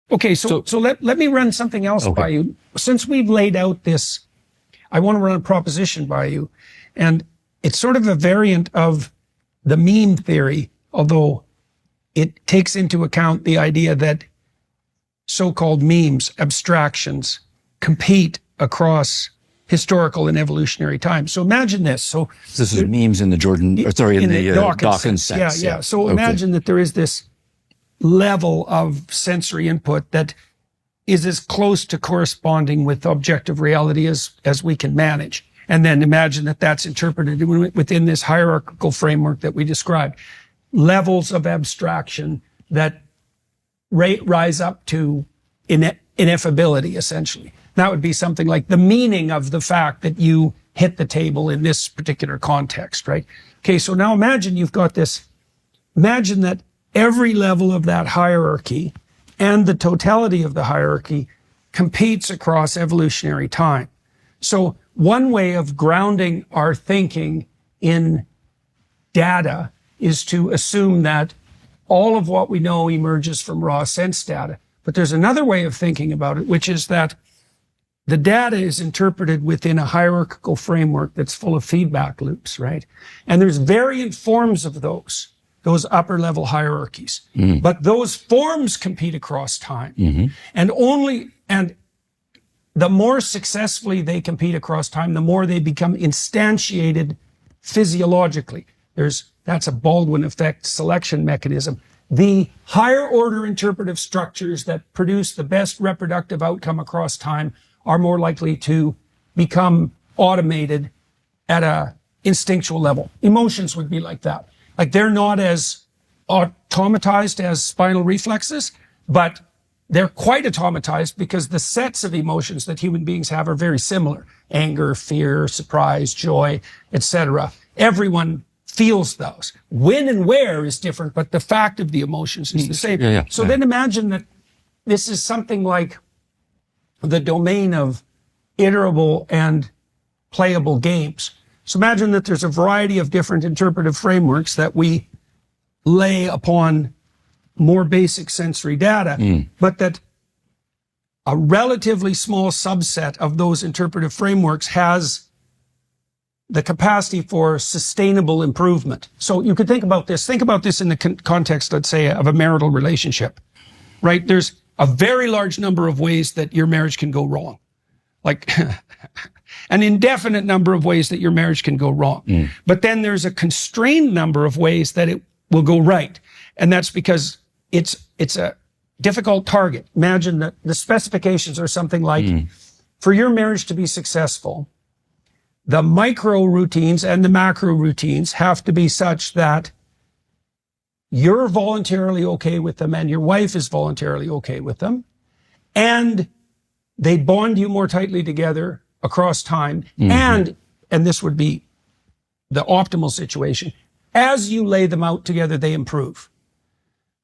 Okay, so let me run something else by you. Since we've laid out this, I want to run a proposition by you. And it's sort of a variant of the meme theory, although it takes into account the idea that so-called memes, abstractions, compete across historical and evolutionary time. So imagine this. So this is memes in the Dawkins sense. Yeah. So imagine that there is this level of sensory input that is as close to corresponding with objective reality as we can manage. And then imagine that that's interpreted within this hierarchical framework that we described. Levels of abstraction that rise up to ineffability, essentially. That would be something like the meaning of the fact that you hit the table in this particular context, right? Okay, so now imagine you've got this. Imagine that every level of that hierarchy and the totality of the hierarchy competes across evolutionary time. So one way of grounding our thinking in data is to assume that all of what we know emerges from raw sense data. But there's another way of thinking about it, which is that the data is interpreted within a hierarchical framework that's full of feedback loops, right? And there's variant forms of those upper level hierarchies. But those forms compete across time. And the more successfully they compete across time, the more they become instantiated physiologically. That's a Baldwin effect selection mechanism. The higher order interpretive structures that produce the best reproductive outcome across time are more likely to become automated at a instinctual level. Emotions would be like that. Like they're not as automatized as spinal reflexes, but they're quite automatized because the sets of emotions that human beings have are very similar. Anger, fear, surprise, joy, etc. Everyone feels those. When and where is different, but the fact of the emotions is the same. Then imagine that this is something like the domain of iterable and playable games. So imagine that there's a variety of different interpretive frameworks that we lay upon more basic sensory data, but that a relatively small subset of those interpretive frameworks has the capacity for sustainable improvement. So you could think about this in the context, let's say, of a marital relationship, right? There's a very large number of ways that your marriage can go wrong. Like an indefinite number of ways that your marriage can go wrong. But then there's a constrained number of ways that it will go right. And that's because it's a difficult target. Imagine that the specifications are something like, for your marriage to be successful, the micro routines and the macro routines have to be such that you're voluntarily okay with them and your wife is voluntarily okay with them. And they bond you more tightly together across time. And this would be the optimal situation. As you lay them out together, they improve.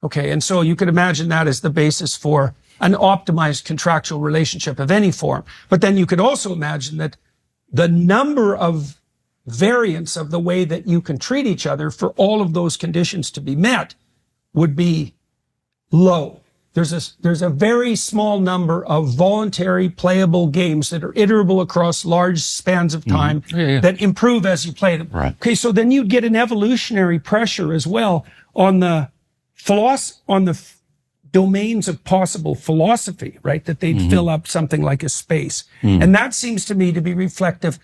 Okay. And so you could imagine that as the basis for an optimized contractual relationship of any form. But then you could also imagine that the number of variants of the way that you can treat each other for all of those conditions to be met would be low. There's a very small number of voluntary playable games that are iterable across large spans of time that improve as you play them. Right. Okay, so then you get an evolutionary pressure as well on the domains of possible philosophy, right? That they'd fill up something like a space. And that seems to me to be reflective.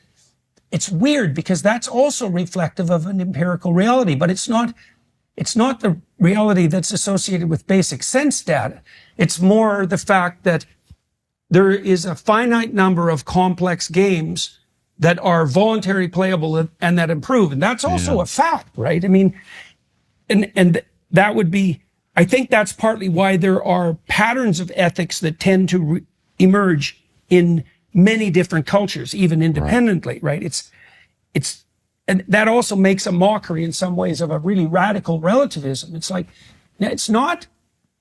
It's weird because that's also reflective of an empirical reality, but it's not the reality that's associated with basic sense data. It's more the fact that there is a finite number of complex games that are voluntarily playable and that improve. And that's also a fact, right? I mean, and that would be, I think that's partly why there are patterns of ethics that tend to emerge in many different cultures, even independently, right? And that also makes a mockery in some ways of a really radical relativism. It's like, it's not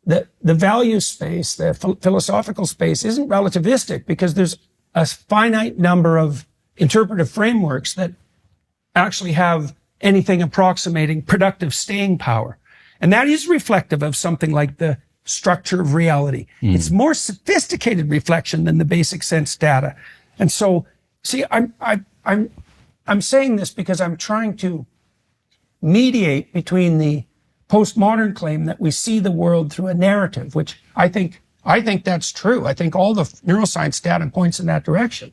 the value space, the philosophical space isn't relativistic because there's a finite number of interpretive frameworks that actually have anything approximating productive staying power. And that is reflective of something like the structure of reality. It's more sophisticated reflection than the basic sense data. And so, see, I'm saying this because I'm trying to mediate between the postmodern claim that we see the world through a narrative, which I think that's true. I think all the neuroscience data points in that direction.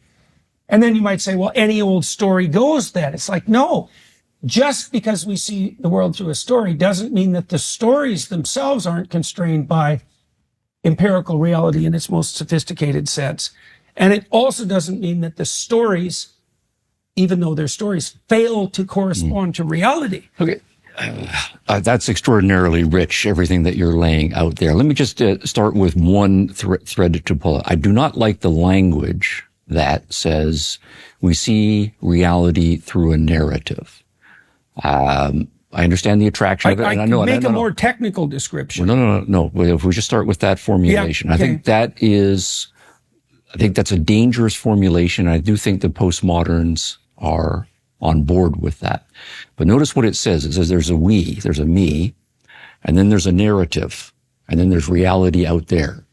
And then you might say, well, any old story goes then. It's like, no, just because we see the world through a story doesn't mean that the stories themselves aren't constrained by empirical reality in its most sophisticated sense. And it also doesn't mean that the stories, even though they're stories, fail to correspond to reality. Okay. That's extraordinarily rich, everything that you're laying out there. Let me just start with one thread to pull out. I do not like the language that says we see reality through a narrative. I understand the attraction of it. I can make a more technical description. Well, no. If we just start with that formulation, I think that's a dangerous formulation. I do think the postmoderns are on board with that. But notice what it says. It says there's a we, there's a me, and then there's a narrative, and then there's reality out there.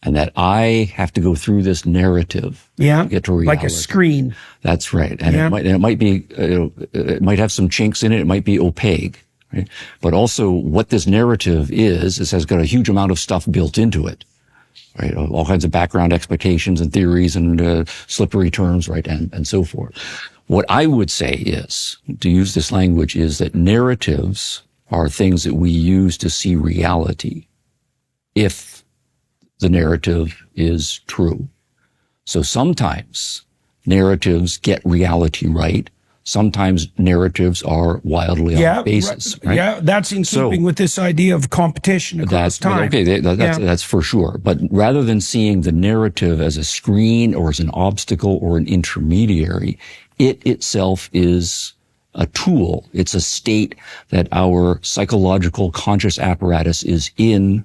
And that I have to go through this narrative to get to reality. Like a screen. That's right. And it might be, it might have some chinks in it. It might be opaque, right? But also what this narrative is has got a huge amount of stuff built into it, right? All kinds of background expectations and theories and slippery terms, right? And so forth. What I would say is, to use this language, is that narratives are things that we use to see reality. If the narrative is true. So sometimes narratives get reality right. Sometimes narratives are wildly off basis. Right? Yeah, that's in keeping with this idea of competition across time. Okay, that's for sure. But rather than seeing the narrative as a screen or as an obstacle or an intermediary, it itself is a tool. It's a state that our psychological conscious apparatus is in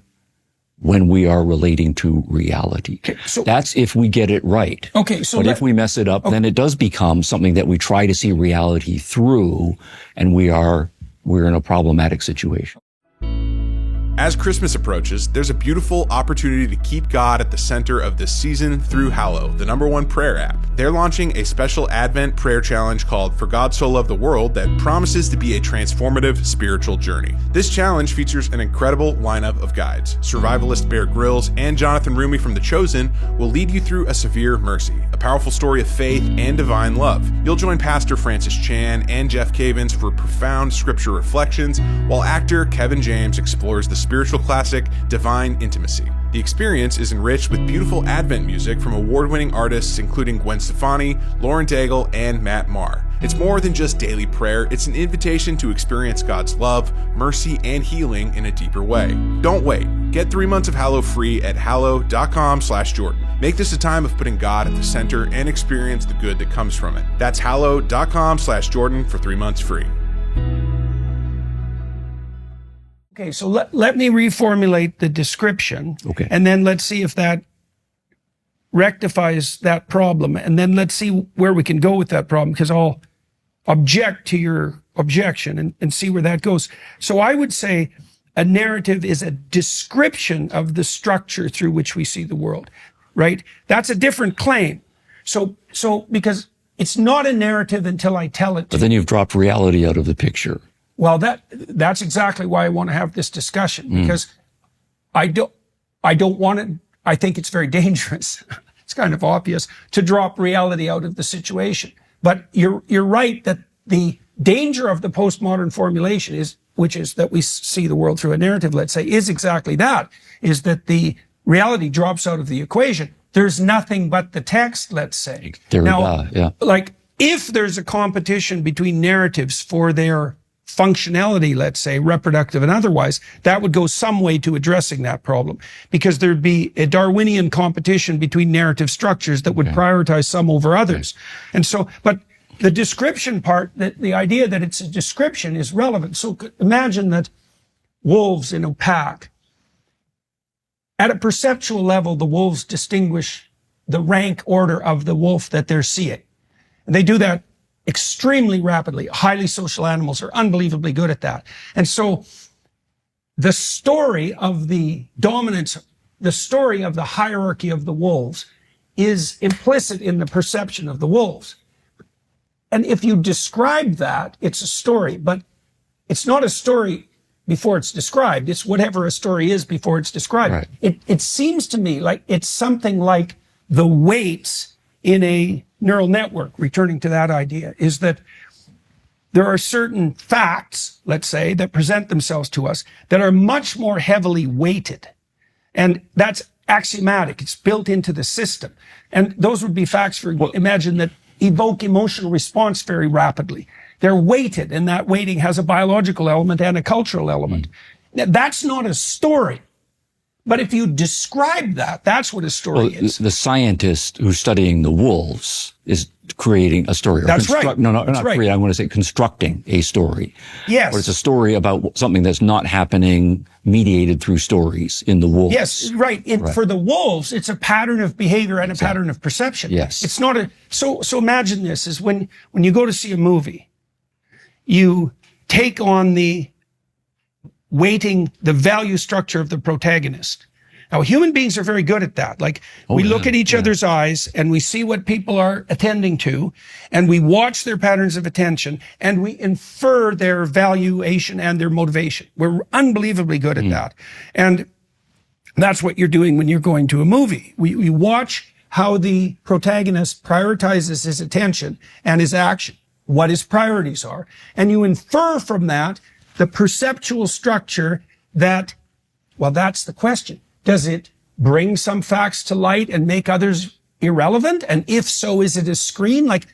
when we are relating to reality. Okay, so that's if we get it right. Okay, so but if we mess it up, then it does become something that we try to see reality through, and we're in a problematic situation. As Christmas approaches, there's a beautiful opportunity to keep God at the center of this season through Hallow, the #1 prayer app. They're launching a special Advent prayer challenge called For God So Loved the World that promises to be a transformative spiritual journey. This challenge features an incredible lineup of guides. Survivalist Bear Grylls and Jonathan Rumi from The Chosen will lead you through a severe mercy, a powerful story of faith and divine love. You'll join Pastor Francis Chan and Jeff Cavins for profound scripture reflections, while actor Kevin James explores the spiritual classic Divine Intimacy. The experience is enriched with beautiful Advent music from award-winning artists including Gwen Stefani, Lauren Daigle, and Matt Maher. It's more than just daily prayer, it's an invitation to experience God's love, mercy, and healing in a deeper way. Don't wait. Get 3 months of Hallow free at hallow.com/Jordan. Make this a time of putting God at the center and experience the good that comes from it. That's hallow.com/Jordan for 3 months free. Okay, so let me reformulate the description. Okay. And then let's see if that rectifies that problem. And then let's see where we can go with that problem, because I'll object to your objection and see where that goes. So I would say a narrative is a description of the structure through which we see the world, right? That's a different claim. So because it's not a narrative until I tell it to But then you've dropped reality out of the picture. Well, that's exactly why I want to have this discussion, because I don't want it. I think it's very dangerous. It's kind of obvious to drop reality out of the situation. But you're right that the danger of the postmodern formulation which is that we see the world through a narrative, let's say, is exactly that, is that the reality drops out of the equation. There's nothing but the text, let's say. Like if there's a competition between narratives for their functionality, let's say, reproductive and otherwise, that would go some way to addressing that problem, because there'd be a Darwinian competition between narrative structures that would prioritize some over others. And so, but the description part, the idea that it's a description is relevant. So imagine that wolves in a pack, at a perceptual level, the wolves distinguish the rank order of the wolf that they're seeing. And they do that extremely rapidly. Highly social animals are unbelievably good at that. And so the story of the dominance, the story of the hierarchy of the wolves is implicit in the perception of the wolves. And if you describe that, it's a story, but it's not a story before it's described. It's whatever a story is before it's described. Right. It seems to me like it's something like the weights in a neural network, returning to that idea, is that there are certain facts, let's say, that present themselves to us that are much more heavily weighted. And that's axiomatic. It's built into the system. And those would be facts, imagine, that evoke emotional response very rapidly. They're weighted, and that weighting has a biological element and a cultural element. Now, that's not a story. But if you describe that, that's what a story is. The scientist who's studying the wolves is creating a story. That's right. No, that's not right. creating. I want to say constructing a story. Yes. But it's a story about something that's not happening, mediated through stories in the wolves. Yes, right. For the wolves, it's a pattern of behavior and a pattern of perception. Yes. It's not so imagine this is when you go to see a movie, you take on the weighting, the value structure of the protagonist. Now, human beings are very good at that. Like, we look at each other's eyes and we see what people are attending to, and we watch their patterns of attention, and we infer their valuation and their motivation. We're unbelievably good at that. And that's what you're doing when you're going to a movie. We watch how the protagonist prioritizes his attention and his action, what his priorities are. And you infer from that the perceptual structure that, well, that's the question. Does it bring some facts to light and make others irrelevant? And if so, is it a screen? Like,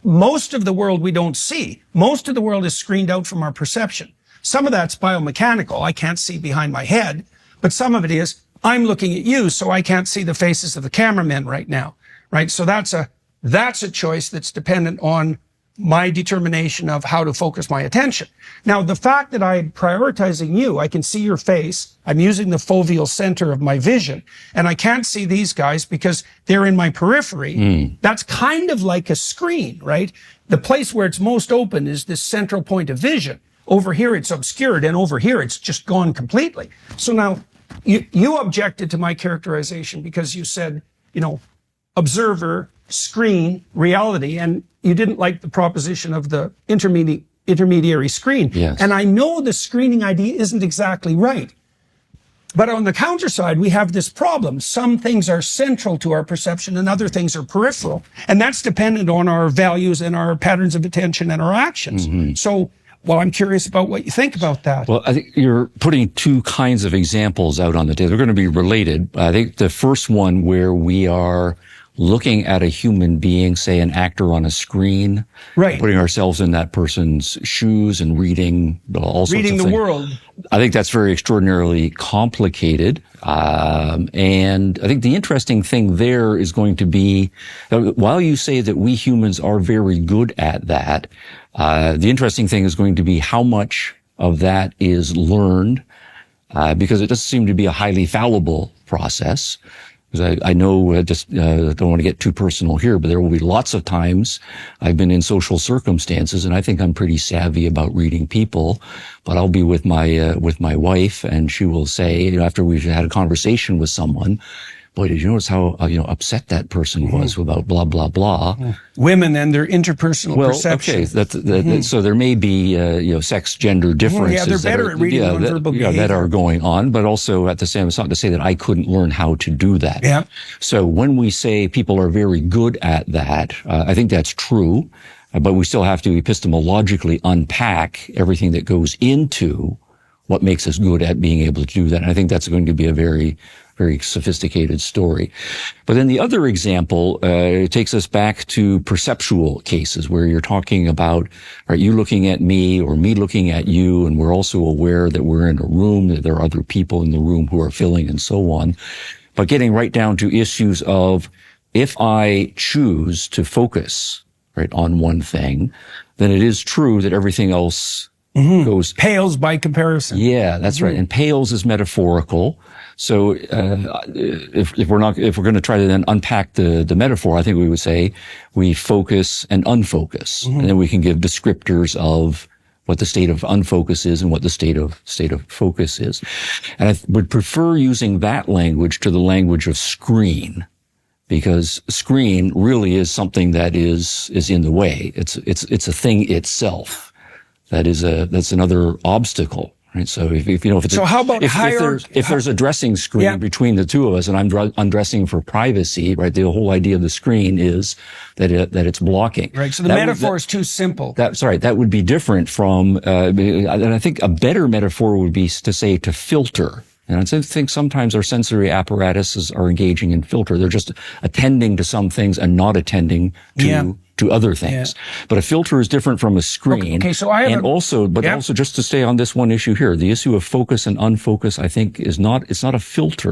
most of the world we don't see. Most of the world is screened out from our perception. Some of that's biomechanical. I can't see behind my head, but some of it is, I'm looking at you, so I can't see the faces of the cameramen right now, right? So that's a choice that's dependent on my determination of how to focus my attention. Now, the fact that I'm prioritizing you, I can see your face, I'm using the foveal center of my vision, and I can't see these guys because they're in my periphery. That's kind of like a screen, right? The place where it's most open is this central point of vision. Over here, it's obscured, and over here, it's just gone completely. So now, you objected to my characterization because you said, observer, screen, reality, and you didn't like the proposition of the intermediary screen. Yes. And I know the screening idea isn't exactly right. But on the counter side, we have this problem. Some things are central to our perception and other things are peripheral. And that's dependent on our values and our patterns of attention and our actions. So, well, I'm curious about what you think about that. Well, I think you're putting two kinds of examples out on the table. They're going to be related. I think the first one where we are looking at a human being, say an actor on a screen, right, putting ourselves in that person's shoes and reading all sorts of things. Reading the world. I think that's very extraordinarily complicated. And I think the interesting thing there is going to be, while you say that we humans are very good at that, the interesting thing is going to be how much of that is learned, because it doesn't seem to be a highly fallible process. Because I know, don't want to get too personal here, but there will be lots of times I've been in social circumstances, and I think I'm pretty savvy about reading people. But I'll be with my wife, and she will say, after we've had a conversation with someone, boy, did you notice how upset that person was about blah blah blah? Women and their interpersonal perception. Okay, so there may be sex gender differences. Yeah, they're better at reading nonverbal behavior. That are going on, but also at the same, it's not to say that I couldn't learn how to do that. Yeah. So when we say people are very good at that, I think that's true, but we still have to epistemologically unpack everything that goes into what makes us good at being able to do that. And I think that's going to be a very, very sophisticated story. But then the other example takes us back to perceptual cases where you're talking about, are you looking at me or me looking at you, and we're also aware that we're in a room, that there are other people in the room who are filling and so on. But getting right down to issues of, if I choose to focus right on one thing, then it is true that everything else goes pales by comparison. Yeah, that's right. And pales is metaphorical. So if we're going to try to then unpack the metaphor, I think we would say we focus and unfocus, and then we can give descriptors of what the state of unfocus is and what the state of focus is. And I would prefer using that language to the language of screen, because screen really is something that is in the way. It's a thing itself. That's another obstacle. Right. So if it's so how about if there's a dressing screen between the two of us and I'm undressing for privacy, right? The whole idea of the screen is that it's blocking. Right. So the metaphor is too simple. That would be different from, and I think a better metaphor would be to say to filter. And I think sometimes our sensory apparatuses are engaging in filter. They're just attending to some things and not attending to other things. Yeah. But a filter is different from a screen. Okay, so also just to stay on this one issue here, the issue of focus and unfocus, I think it's not a filter.